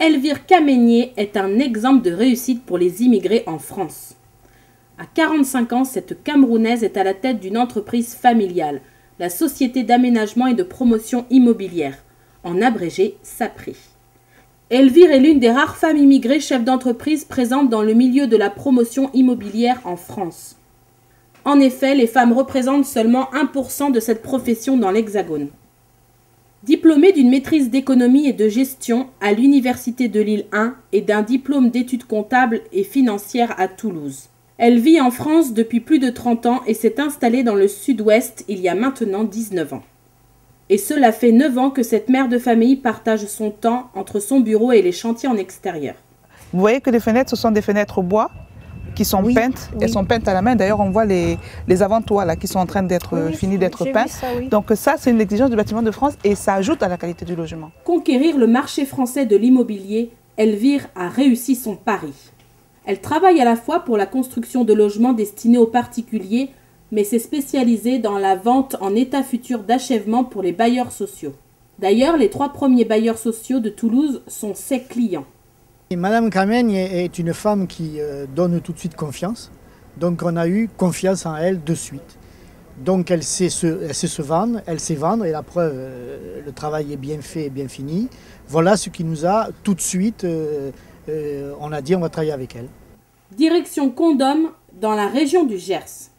Elvire Kamenier est un exemple de réussite pour les immigrés en France. À 45 ans, cette Camerounaise est à la tête d'une entreprise familiale, la Société d'aménagement et de promotion immobilière, en abrégé SAPRI. Elvire est l'une des rares femmes immigrées chefs d'entreprise présentes dans le milieu de la promotion immobilière en France. En effet, les femmes représentent seulement 1% de cette profession dans l'Hexagone. Diplômée d'une maîtrise d'économie et de gestion à l'Université de Lille 1 et d'un diplôme d'études comptables et financières à Toulouse. Elle vit en France depuis plus de 30 ans et s'est installée dans le sud-ouest il y a maintenant 19 ans. Et cela fait 9 ans que cette mère de famille partage son temps entre son bureau et les chantiers en extérieur. Vous voyez que les fenêtres, ce sont des fenêtres bois qui sont peintes. Elles sont peintes à la main. D'ailleurs, on voit les avant-toits là, qui sont en train d'être finis d'être peints. Donc ça, c'est une exigence du bâtiment de France et ça ajoute à la qualité du logement. Conquérir le marché français de l'immobilier, Elvire a réussi son pari. Elle travaille à la fois pour la construction de logements destinés aux particuliers, mais s'est spécialisée dans la vente en état futur d'achèvement pour les bailleurs sociaux. D'ailleurs, les 3 premiers bailleurs sociaux de Toulouse sont ses clients. Et Madame Kamenier est une femme qui donne tout de suite confiance. Donc on a eu confiance en elle de suite. Donc elle sait se vendre, elle sait vendre et la preuve, le travail est bien fait et bien fini. Voilà ce qui nous a tout de suite, on a dit on va travailler avec elle. Direction Condom dans la région du Gers.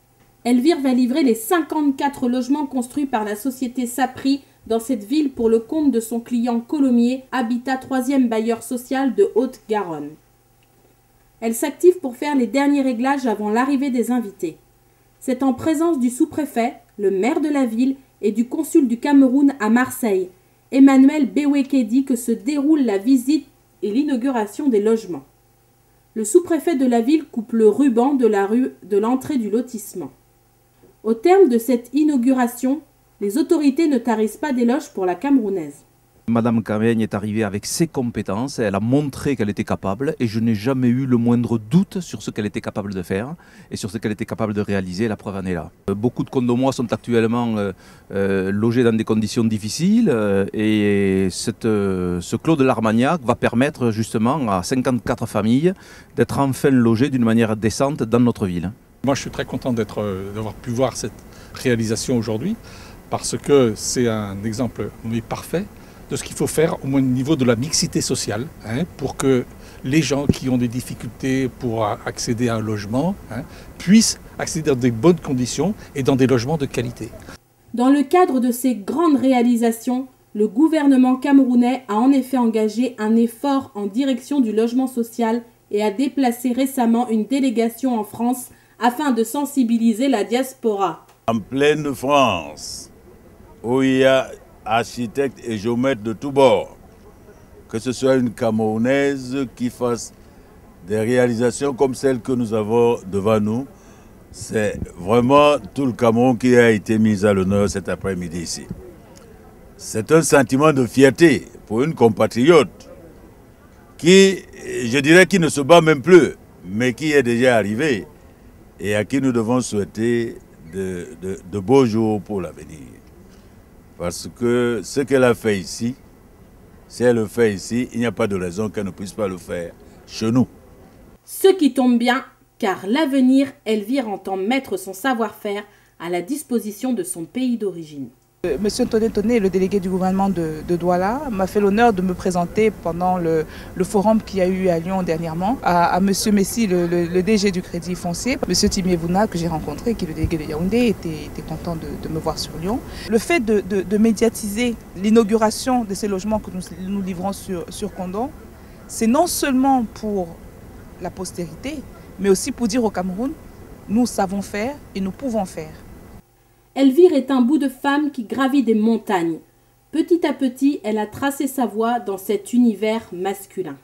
Elvire va livrer les 54 logements construits par la société SAPRI dans cette ville pour le compte de son client Colomiers, Habitat 3e bailleur social de Haute-Garonne. Elle s'active pour faire les derniers réglages avant l'arrivée des invités. C'est en présence du sous-préfet, le maire de la ville et du consul du Cameroun à Marseille, Emmanuel Bewekedi, que se déroule la visite et l'inauguration des logements. Le sous-préfet de la ville coupe le ruban de la rue de l'entrée du lotissement. Au terme de cette inauguration, les autorités ne tarissent pas d'éloges pour la Camerounaise. Madame Kamenier est arrivée avec ses compétences, elle a montré qu'elle était capable et je n'ai jamais eu le moindre doute sur ce qu'elle était capable de faire et sur ce qu'elle était capable de réaliser, la preuve en est là. Beaucoup de condomois sont actuellement logés dans des conditions difficiles et ce clos de l'Armagnac va permettre justement à 54 familles d'être enfin logées d'une manière décente dans notre ville. Moi je suis très content d'avoir pu voir cette réalisation aujourd'hui parce que c'est un exemple parfait de ce qu'il faut faire au moins au niveau de la mixité sociale pour que les gens qui ont des difficultés pour accéder à un logement puissent accéder dans des bonnes conditions et dans des logements de qualité. Dans le cadre de ces grandes réalisations, le gouvernement camerounais a en effet engagé un effort en direction du logement social et a déplacé récemment une délégation en France afin de sensibiliser la diaspora. En pleine France, où il y a architectes et géomètres de tous bords, que ce soit une Camerounaise qui fasse des réalisations comme celles que nous avons devant nous, c'est vraiment tout le Cameroun qui a été mis à l'honneur cet après-midi ici. C'est un sentiment de fierté pour une compatriote qui, je dirais, qui ne se bat même plus, mais qui est déjà arrivée et à qui nous devons souhaiter de beaux jours pour l'avenir. Parce que ce qu'elle a fait ici, si elle le fait ici, il n'y a pas de raison qu'elle ne puisse pas le faire chez nous. Ce qui tombe bien, car l'avenir, Elvire entend mettre son savoir-faire à la disposition de son pays d'origine. Monsieur Toné Toné, le délégué du gouvernement de Douala, m'a fait l'honneur de me présenter pendant le forum qu'il y a eu à Lyon dernièrement à Monsieur Messi, le DG du Crédit Foncier. Monsieur Timié Bouna, que j'ai rencontré, qui est le délégué de Yaoundé, était content de me voir sur Lyon. Le fait de médiatiser l'inauguration de ces logements que nous livrons sur Condom, c'est non seulement pour la postérité, mais aussi pour dire au Cameroun, nous savons faire et nous pouvons faire. Elvire est un bout de femme qui gravit des montagnes. Petit à petit, elle a tracé sa voie dans cet univers masculin.